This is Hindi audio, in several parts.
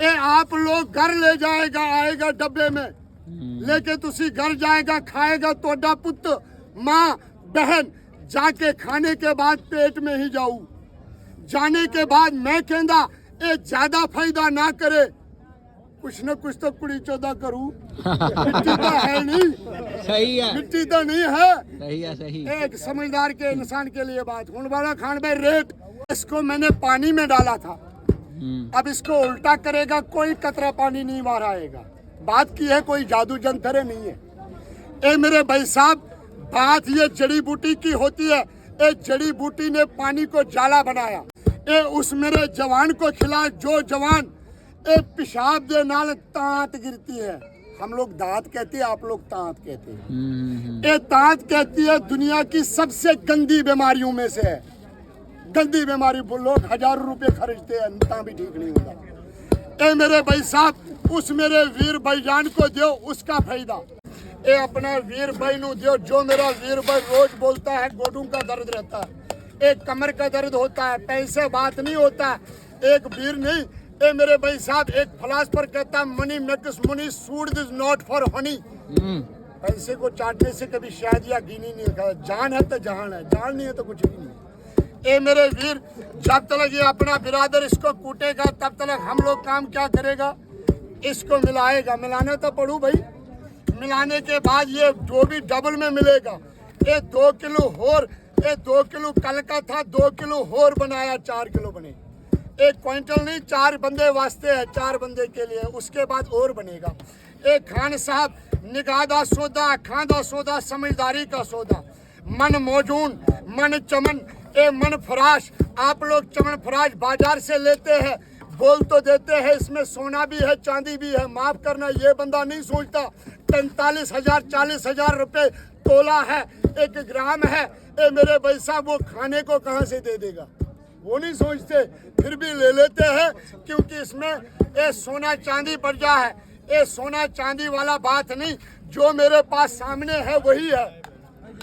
ये आप लोग घर ले जाएगा, आएगा डब्बे में लेके तुसी घर जाएगा, खाएगा तोड़ा पुत्र माँ बहन, जाके खाने के बाद पेट में ही जाऊ, जाने के बाद मैं कहना ये ज्यादा फायदा ना करे, कुछ न कुछ तो कुड़ी चौदा करूं। मिट्टी तो है नहीं, सही है, मिट्टी तो नहीं है, सही है, सही। एक समझदार के इंसान के लिए बात होने वाला। खान भाई रेट इसको मैंने पानी में डाला था, अब इसको उल्टा करेगा, कोई कतरा पानी नहीं बाहर आएगा। बात की है, कोई जादू जंतर नहीं है। ए मेरे भाई साहब, बात ये जड़ी बूटी की होती है। ए जड़ी बूटी ने पानी को जाला बनाया। ए उस मेरे जवान को खिला, जो जवान ए पेशाब दे नाल तांत गिरती है, हम लोग दांत कहते हैं, आप लोग तांत कहते हैं। ए तांत कहती है दुनिया की सबसे गंदी बीमारियों में से है। गंदी बीमारी लोग हजारों रुपए खर्चते हैं, ता भी ठीक नहीं होता। ए मेरे भाई साहब, उस मेरे वीर भाईजान को दो उसका फायदा। ए अपना वीर भाई नु दो, जो मेरा वीर भाई रोज बोलता है गोडों का दर्द रहता है, एक कमर का दर्द होता है, पैसे बात नहीं होता। एक वीर नहीं, ए मेरे भाई साहब, एक फिलासफर कहता है money makes money, sued is not for Honey. पैसे को चाटने से कभी शायद या गिनी नहीं होता। जान है तो जहान है, जान नहीं है तो कुछ भी नहीं। ए मेरे वीर, जब तक ये अपना बिरादर इसको कूटेगा तब तक हम लोग काम क्या करेगा, इसको मिलाएगा। मिलाना तो पड़ू भाई, मिलाने के बाद ये जो भी डबल में मिलेगा। ये 2 किलो होर, ये 2 किलो कल का था, 2 किलो होर बनाया, 4 किलो बने। 1 क्विंटल नहीं, 4 बंदे वास्ते है, 4 बंदे के लिए, उसके बाद और बनेगा। एक खान साहब, निगादा सौदा, खादा सौदा, समझदारी का सौदा, मन मौजून, मन चमन, ए मन फराश। आप लोग चमन फराश बाजार से लेते हैं, बोल तो देते हैं इसमें सोना भी है, चांदी भी है। माफ करना, ये बंदा नहीं सोचता 45,000 40,000 रुपए तोला है, 1 ग्राम है। ए मेरे भाई साहब, वो खाने को कहाँ से दे देगा, वो नहीं सोचते, फिर भी ले लेते हैं, क्योंकि इसमें ये सोना चांदी बढ़ जा है। ये सोना चांदी वाला बात नहीं, जो मेरे पास सामने है वही है,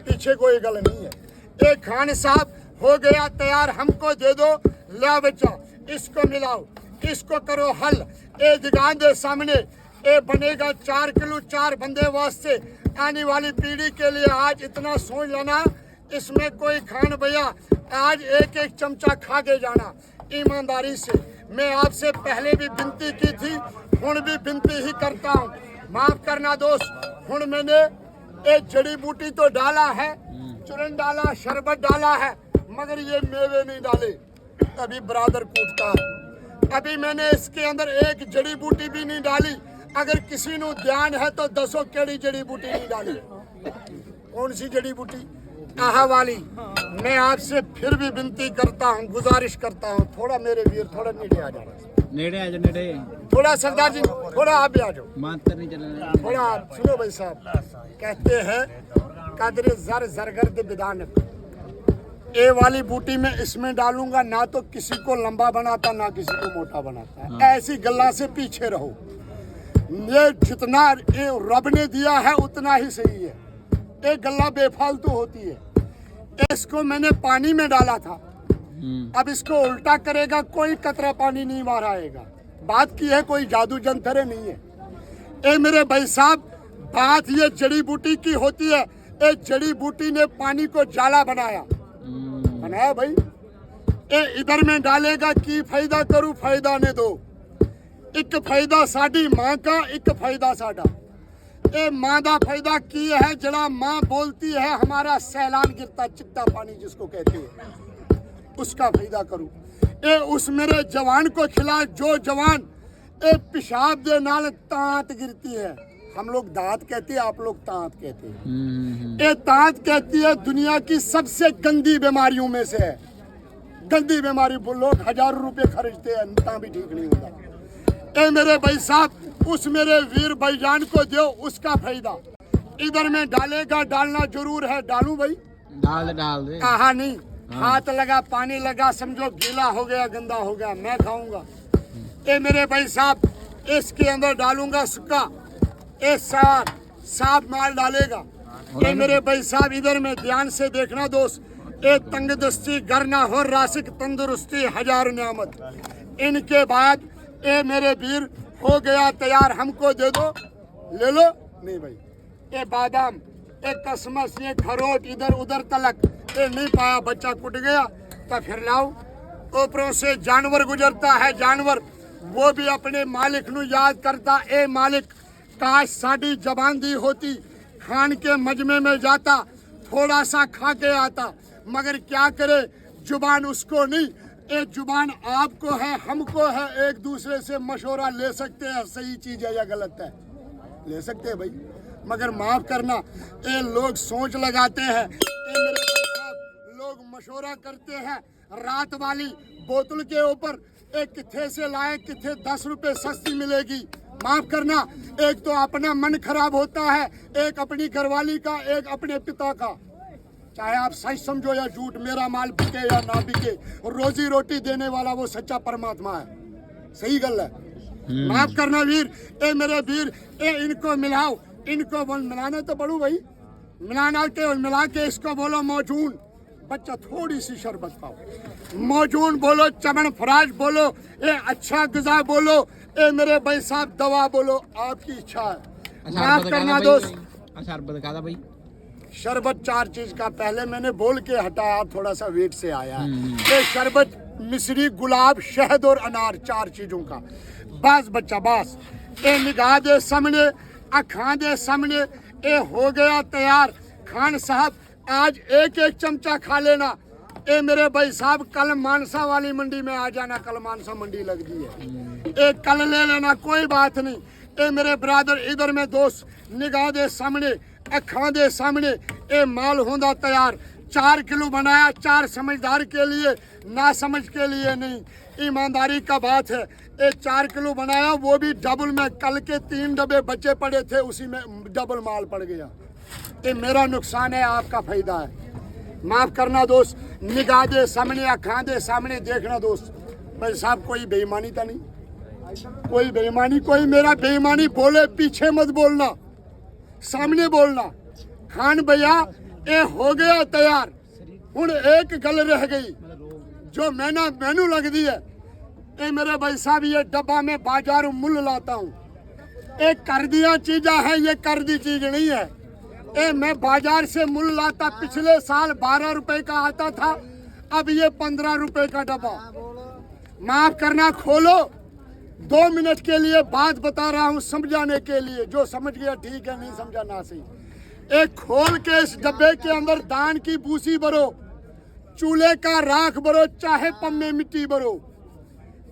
पीछे कोई गल नहीं है। एक खान साहब हो गया तैयार, हमको दे दो, ला बच्चा, इसको मिलाओ, इसको करो हल। ए दिगान दे सामने, ए बनेगा 4 किलो, 4 बंदे वास्ते, आने वाली पीढ़ी के लिए। आज इतना सोच लेना, इसमें कोई खान भैया आज 1-1 चमचा खा के जाना ईमानदारी से। मैं आपसे पहले भी विनती की थी, हुण भी विनती ही करता हूँ, माफ करना दोस्त। हुण मैंने एक जड़ी बूटी तो डाला है, चूरन डाला, शरबत डाला है, मगर ये मेवे नहीं डाले, तभी बरादर कूटता है। अभी मैंने इसके अंदर एक जड़ी बूटी भी नहीं डाली। अगर किसी को ध्यान है तो 10 केड़ी जड़ी बूटी नहीं डाली। कौन सी जड़ी बूटी? आहा वाली। मैं आपसे फिर भी विनती करता हूँ, गुजारिश करता हूँ, थोड़ा मेरे वीर थोड़ा नीचे आ जाना, नेड़े आ जाओ, नेड़े थोड़ा सरदार जी, थोड़ा आप भी आ जाओ, मातर नहीं चलना, थोड़ा आप सुनो भाई साहब। कहते हैं कदरे जर जरगर्द विधानक, ए वाली बूटी में इसमें डालूंगा, ना तो किसी को लंबा बनाता ना किसी को मोटा बनाता। ऐसी गल्ला से पीछे रहो। ये जितना ये रब ने दिया है उतना ही सही है, एक गल्ला बेफालतू होती है। इसको मैंने पानी में डाला था, अब इसको उल्टा करेगा, कोई कतरा पानी नहीं बाहर आएगा। बात की है, कोई जादू जंतर नहीं है। ए मेरे भाई साहब, बात ये जड़ी बूटी की होती है। ए जड़ी बूटी ने पानी को जाला बनाया भाई। ए इधर में डालेगा की फायदा करूं, फायदा ने दो। एक फायदा साडी मां का, एक फायदा साडा। ए मां दा फायदा की है, जड़ा मां बोलती है हमारा सैलान गिरता, चिट्टा पानी जिसको कहते हैं, उसका फायदा करूं। ए उस मेरे जवान को खिला, जो जवान ए पेशाब दे नाल तांत गिरती है, हम लोग दांत कहते हैं, आप लोग तांत कहते हैं। ये तांत कहती है दुनिया की सबसे गंदी बीमारियों में से है। गंदी बीमारी लोग हजारों रुपए खर्चते हैं, ता भी ठीक नहीं होता। ए मेरे भाई साहब, उस मेरे वीर भाईजान को दो उसका फायदा। इधर में डालेगा, डालना जरूर है, डालूं भाई? डाल दे। कहा नहीं, हाथ लगा, पानी लगा, समझो गीला हो गया, गंदा हो गया, मैं खाऊंगा। ए मेरे भाई साहब, इसके अंदर डालूंगा सुक्का, ए साफ माल डालेगा। ए मेरे भाई साहब, इधर में ध्यान से देखना दोस्त। ए तंगदस्ती, घर ना हो रासिक, तंदुरुस्ती, 1000 नियामत। इनके बाद ए मेरे वीर हो गया तैयार, हमको दे दो, ले लो। नहीं भाई, ये बादाम, ये कसमस, ये खरोट इधर उधर तलक, ये नहीं पाया, बच्चा कुट गया तो फिर लाओ। ऊपरों से जानवर गुजरता है, जानवर वो भी अपने मालिक नू याद करता, ए मालिक काश साड़ी जबान दी होती, खान के मजमे में जाता, थोड़ा सा खा के आता, मगर क्या करे जुबान उसको नहीं। ये जुबान आपको है, हमको है, एक दूसरे से मशवरा ले सकते हैं, सही चीज है या गलत है, ले सकते हैं भाई। मगर माफ करना, ये लोग सोच लगाते हैं, ये मेरे भाई साहब लोग मशवरा करते हैं रात वाली बोतल के ऊपर, एक किथे से लाए, किथे 10 रुपए सस्ती मिलेगी। माफ करना, एक तो अपना मन खराब होता है, एक अपनी घरवाली का, एक अपने पिता का। चाहे आप सच समझो या झूठ, मेरा माल बिके या ना बिके, रोजी रोटी देने वाला वो सच्चा परमात्मा है, सही गल है। माफ करना वीर, ए मेरे वीर, ए इनको मिलाओ, इनको बोल, मिलाने तो पड़ू भाई, मिलाना के मिला के इसको बोलो मौजून, बच्चा थोड़ी सी शरबत पाओ, मौजून बोलो, चमन फराज बोलो, ए अच्छा गजा बोलो, ए मेरे भाई साहब दवा बोलो, आपकी इच्छा है। माफ करना दोस्त, शरबत का भाई, शरबत 4 चीज का, पहले मैंने बोल के हटाया, थोड़ा सा वेट से आया है। ये शरबत मिश्री, गुलाब, शहद और अनार, 4 चीजों का। बस बच्चा बस, ये निगाह दे सामने, अखा दे सामने, ये हो गया तैयार। खान साहब आज एक एक चमचा खा लेना। ए मेरे भाई साहब कल मानसा वाली मंडी में आ जाना, कल मानसा मंडी लग गई है, एक कल ले लेना, कोई बात नहीं। ए मेरे ब्रदर इधर में दोस्त, निगाह दे सामने, अखा दे सामने, ए माल होंदा तैयार। 4 किलो बनाया, 4 समझदार के लिए, ना समझ के लिए नहीं, ईमानदारी का बात है। ए 4 किलो बनाया, वो भी डबल में, कल के 3 डब्बे बचे पड़े थे, उसी में डबल माल पड़ गया। ये मेरा नुकसान है, आपका फायदा है। माफ करना दोस्त, निगाह दे सामने, अखा दे सामने, देखना दोस्त भाई साहब कोई बेईमानी तो नहीं, कोई बेईमानी, कोई मेरा बेईमानी बोले पीछे मत बोलना, सामने बोलना। खान भैया ये हो गया तैयार, हुण एक गल रह गई जो मैनू लगती है। ये मेरे भाई साहब ये डब्बा में बाजारू मुल लाता हूँ, ये कर दिया चीजा है, ये कर दी चीज नहीं है। ए मैं बाजार से मुल लाता, पिछले साल 12 रुपए का आता था, अब ये 15 रुपए का डब्बा। माफ करना, खोलो, 2 मिनट के लिए बात बता रहा हूँ समझाने के लिए, जो समझ गया ठीक है, नहीं समझा ना सही। एक खोल के इस डब्बे के अंदर दान की भूसी भरो, चूल्हे का राख भरो, चाहे पम्मे मिट्टी भरो,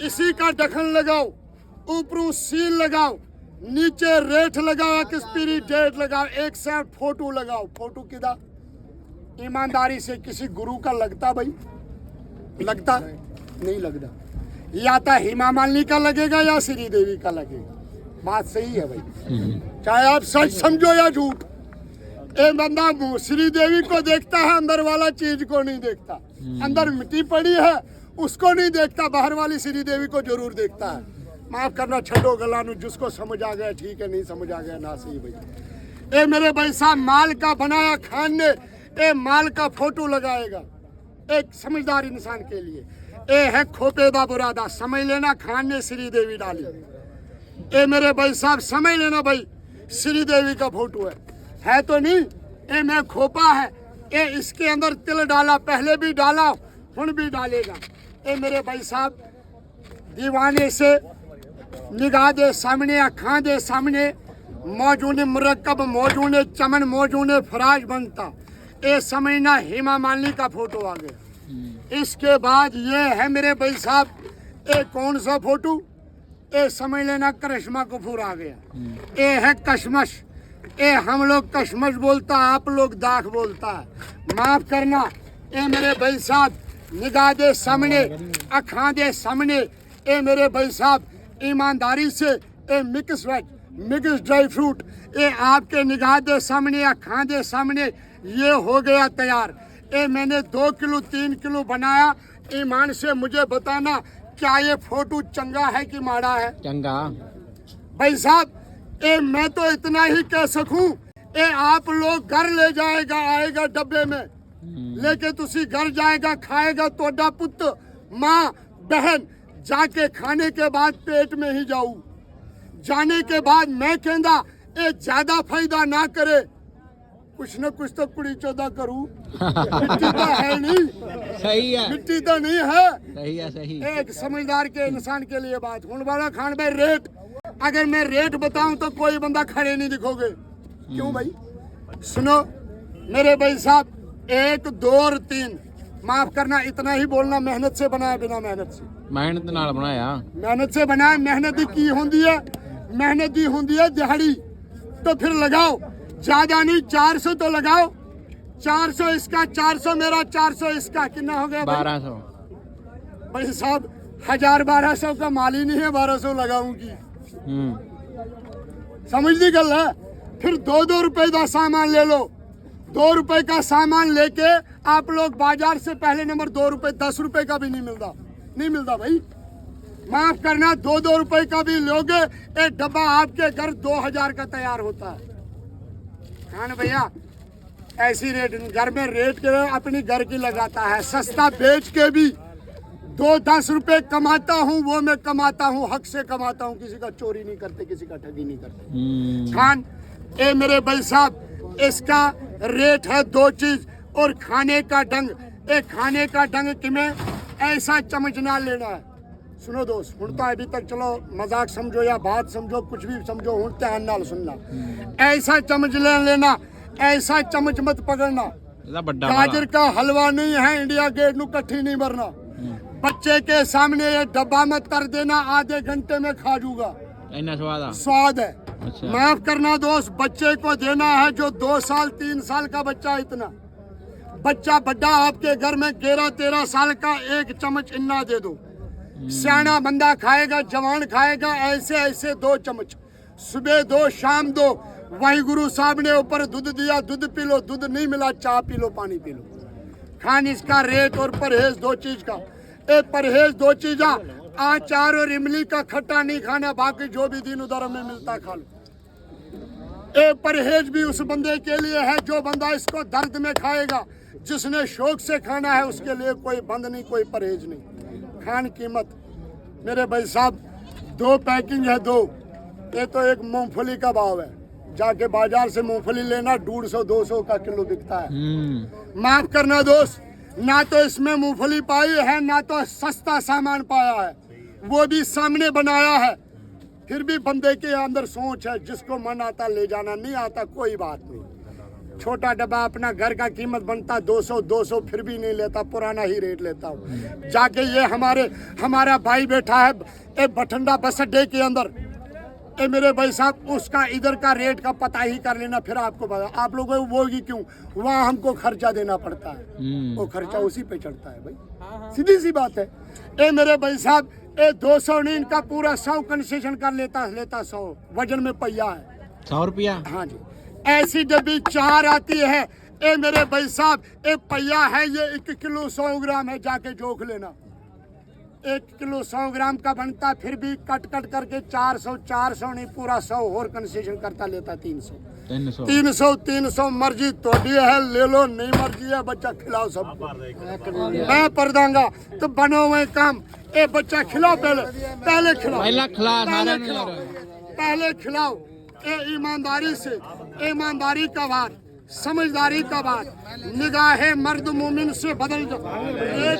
इसी का ढक्कन लगाओ, ऊपरों सील लगाओ, नीचे रेट लगाओ, एक्सपायरी डेट लगाओ, एक साइड फोटो लगाओ। फोटो किदा ईमानदारी से किसी गुरु का लगता भाई, लगता नहीं लगता, या तो हेमा मालिनी का लगेगा या श्री देवी का लगेगा, बात सही है भाई, चाहे आप सच समझो या झूठ। एक बंदा श्री देवी को देखता है, अंदर वाला चीज को नहीं देखता, अंदर मिट्टी पड़ी है उसको नहीं देखता, बाहर वाली श्री देवी को जरूर देखता है। माफ करना, छठो गलानू, जिसको समझ आ गया ठीक है, नहीं समझ आ गया ना सही भाई। ए मेरे भाई साहब माल का बनाया खान ने, ए माल का फोटो लगाएगा एक समझदार इंसान के लिए। ए है खोपेदा बुरादा, समझ लेना, खान ने श्री देवी डाली। ए मेरे भाई साहब समझ लेना भाई, श्री देवी का फोटो है तो नहीं। ए मैं खोपा है, ए इसके अंदर तिल डाला, पहले भी डाला, हुन भी डालेगा। ए मेरे भाई साहब दीवाने से निगाह दे सामने, अखा दे सामने, मौजूद मुरक्कब, मौजूद चमन, मौजूद फराज बनता। ये समझना हेमा मालिनी का फोटो आ गया। इसके बाद ये है मेरे भाई साहब, ये कौन सा फोटो, ये समझ लेना करिश्मा कपूर आ गया। ये है कशमश, ये हम लोग कशमश बोलता, आप लोग दाख बोलता है। माफ करना, ये मेरे भाई साहब निगाह दे सामने, अखा दे सामने, ये मेरे भाई साहब ईमानदारी से, ये mix veg, mix dry fruit, ये आपके निगाह दे सामने, अखा दे सामने, ये हो गया तैयार। ये मैंने 2 किलो 3 किलो बनाया, ईमान से मुझे बताना क्या ये फोटो चंगा है कि माड़ा है। चंगा भाई साहब, ये मैं तो इतना ही कह सकूं, ये आप लोग घर ले जाएगा, आएगा डब्बे में लेके, तुसी घर जाएगा, खाएगा, तोड़ा पुत्र, माँ बहन जाके खाने के बाद पेट में ही जाऊं, जाने के बाद मैं कहता ये ज्यादा फायदा ना करे, कुछ न कुछ तो कुड़ी चौदा करूं। मिट्टी तो है नहीं, सही है मिट्टी तो नहीं है। सही है सही। एक समझदार के इंसान के लिए बात हुन वाला खान भाई रेट, अगर मैं रेट बताऊं तो कोई बंदा खड़े नहीं दिखोगे। क्यों भाई? सुनो मेरे भाई साहब, 1 2 और 3, माफ करना इतना ही बोलना, मेहनत से बनाया, बिना मेहनत से, मेहनत नाल बनाया, मेहनत से बनाया। मेहनत की होंदी है, मेहनत की होंदी है दिहाड़ी, तो फिर लगाओ, ज्यादा नहीं 400 तो लगाओ। 400 इसका, 400 मेरा, 400 इसका, कितना हो गया भाई? 1200। भाई साहब 1000 1200 का माल ही नहीं है, 1200 लगाऊंगी। समझ गल है। फिर 2 रुपए का सामान ले लो, 2 रुपए का सामान लेके आप लोग बाजार से पहले नंबर 2 रुपए 10 रुपए का भी नहीं मिलता, नहीं मिलता भाई, माफ करना। 2 रुपए का भी लोगे, एक डब्बा आपके घर 2000 का तैयार होता है। खान भैया ऐसी रेट घर में रेट के अपनी घर की लगाता है, सस्ता बेच के भी 2-10 रुपए कमाता हूँ, वो मैं कमाता हूँ, हक से कमाता हूँ, किसी का चोरी नहीं करते, किसी का ठगी नहीं करते। खान ए मेरे भाई साहब, इसका रेट है 2 चीज, और खाने का ढंग। ए खाने का ढंग कि में ऐसा चम्मच ना लेना है। सुनो दोस्त, हूं तो अभी तक चलो मजाक समझो या बात समझो, कुछ भी समझो, हूं ध्यान नाल सुनना। ऐसा चम्मच ले लेना, ऐसा चम्मच मत पकड़ना। गाजर का हलवा नहीं है, इंडिया गेट नू कट्ठी नहीं भरना। बच्चे के सामने ये डब्बा मत कर देना, आधे घंटे में खा जूगा, स्वाद है। अच्छा। माफ करना दोस्त, बच्चे को देना है जो 2 साल 3 साल का बच्चा, इतना बच्चा बड्डा आपके घर में 11-13 साल का, 1 चम्मच इन्ना दे दो। सियाना बंदा खाएगा, जवान खाएगा, ऐसे ऐसे 2 चम्मच, सुबह 2 शाम 2। वही गुरु साहब ने ऊपर दूध दिया, दूध पी लो, दूध नहीं मिला चाय पी लो, पानी पी लो। खान इसका रेट और परहेज 2 चीज का। एक परहेज 2 चीज, आचार और इमली का खट्टा नहीं खाना, बाकी जो भी दिन उधर में मिलता खा लो। एक परहेज भी उस बंदे के लिए है जो बंदा इसको दर्द में खाएगा, जिसने शौक से खाना है, उसके लिए कोई बंद नहीं, कोई परहेज नहीं। खान कीमत मेरे भाई साहब 2 पैकिंग है, 2। ये तो एक मूंगफली का भाव है, जाके बाजार से मूंगफली लेना, 150-200 का किलो बिकता है। माफ करना दोस्त, ना तो इसमें मूंगफली पाई है, ना तो सस्ता सामान पाया है, वो भी सामने बनाया है। फिर भी बंदे के अंदर सोच है, जिसको मन आता ले जाना, नहीं आता कोई बात नहीं। छोटा डब्बा अपना घर का कीमत बनता 200 फिर भी नहीं लेता, पुराना ही रेट लेता हूँ। जाके ये हमारा भाई बैठा है ए बठंडा बस अड्डे के अंदर, ए मेरे भाई साहब, उसका इधर का रेट का पता ही कर लेना, फिर आपको पता। आप लोगों को वो ही क्यों, वहाँ हमको खर्चा देना पड़ता है, वो खर्चा उसी पे चढ़ता है भाई, सीधी सी बात है। ए मेरे भाई साहब, ए 200 नहीं, इनका पूरा 100 कंसेशन कर लेता 100 वजन में पहिया है, 100 रुपया। हाँ जी। ऐसी डब्बी 4 आती है। ए मेरे भाई साहब, एक पहिया है, ये 1 किलो 100 ग्राम है, जाके जोख लेना। 1 किलो 100 ग्राम का बनता, फिर भी कट करके 400 नहीं, पूरा 100 और कंसेशन करता लेता 300 मर्जी तोड़ी है, ले लो, नहीं मर्जी है बच्चा खिलाओ सबको, मैं पर दूंगा। तो बनो हुए काम, ए बच्चा खिलाओ, पहले खिलाओ, पहले खिलाओ। ए ईमानदारी से, ईमानदारी का बात, समझदारी का बात, निगाहे मर्द मोमिन से बदल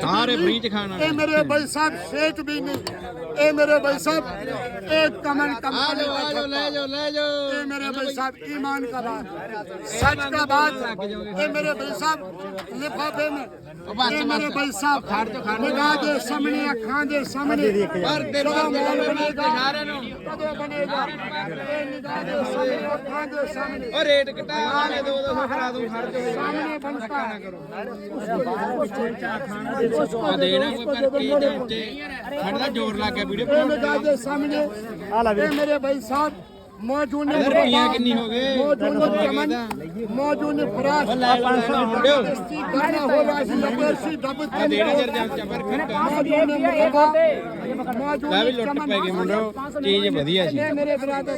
सारे ब्रीच खाना। ए मेरे भाई साहब सेठ भी नहीं, ए मेरे भाई साहब एक कमन कंपनी ए मेरे भाई साहब ईमान का बात, सच का बात। ए मेरे भाई साहब लिफाफे में, ए मेरे भाई साहब निगाह दे सामने, अखां दे सामने, कदों माल बनेगा, कदों बनेगा, ए निगाह दे सामने, अखां दे सामने, और रेट घटा के 200 करा दूं, खर्च सामने बनता है। देना कोई पर की दे उत्ते खड़दा जोर ला के वीडियो ए निगाह दे सामने, ए मेरे भाई साहब मौजूद ने कितनी हो गए, मौजूद फराश 500 मुंडियो करना हो राजी लपेरसी डब देना जर चबर फिर मौजूद लुੱਟ ਪੈ ਗਈ ਮੁੰਡੋ, ਚੀਜ਼ ਵਧੀਆ ਸੀ। मेरे ब्रदर